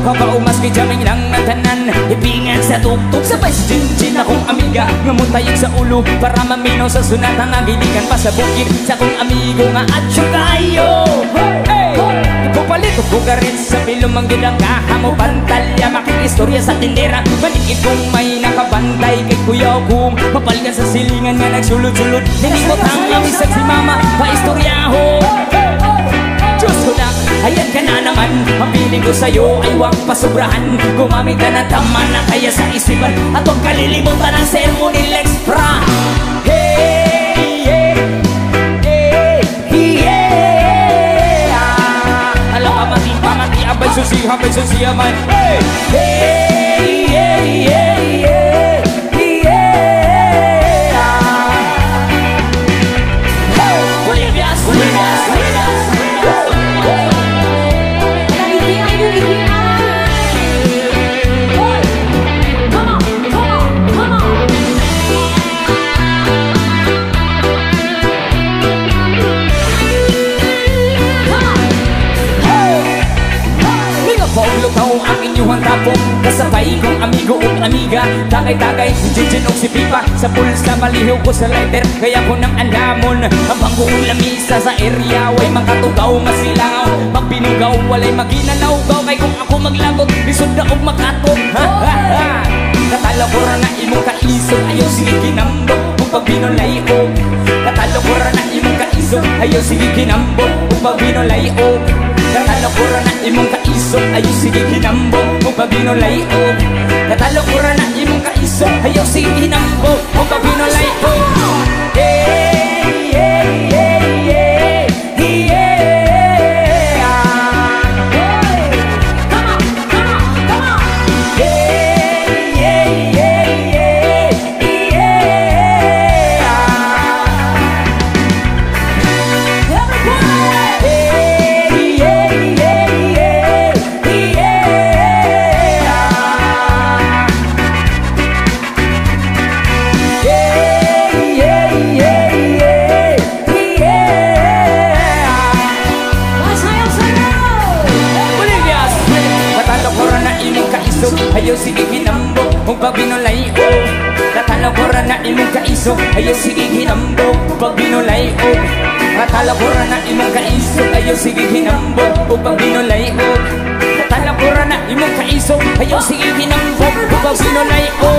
ka ba umaski jaming lang ang tanan. Ipingan sa tuktok sabay si Jinjin akong amiga nga muntayag sa ulo para maminaw sa sunatang agilikan pa sa bukid sa akong amigo nga atyo kayo. Ipupalit ko ka rin sa pilumanggid ang kahamo pantalya makikistorya sa tindera manikit kong may nakabantay kay kuya kong mapalgan sa silingan nga nagsulod-sulod hindi ko tangami sa si mama paistoryaho. Diyos ko na, ayan ka na naman. Ang piling ko sa'yo ay huwag pasobrahan. Gumamit ka ng tama na kaya sa isipan at huwag kalilimutan ang sermon ni Lex Fra. Hey, yeah, hey, yeah. Alam ka mati, abay susi, amay. Hey, hey, yeah, yeah, yeah, yeah. Hey, Bolivias. Paulukaw ang inyong tapong kasabay kong amigo o amiga. Tagay-tagay si Jinjin o si Pipa sa pulsa malihaw ko sa lighter kaya ko nang andamon ang bangkong lamisa sa area way makatugaw masilangaw magbinugaw walay maginanawgaw kay kung ako maglagot lisod na og makatog. Katalo ko ra na imong kaisog ayaw sige kinambog kung pagbinolay og katalo ko ra na imong kaisog ayaw sige kinambog kung pagbinolay og katalo ko ra na imong kaisog ayaw sige kinambog kung pagbinolay og katalo ko ra na imong kaisog ayaw sige kinambog kung pagbinolay og. Ayaw sige hinambog kung pagbinolay o katalo ko ra na imong kaisog ayaw sige hinambog kung pagbinolay o katalo ko ra na imong kaisog ayaw sige hinambog kung pagbinolay o katalo ko ra na imong kaisog ayaw sige hinambog kung pagbinolay o.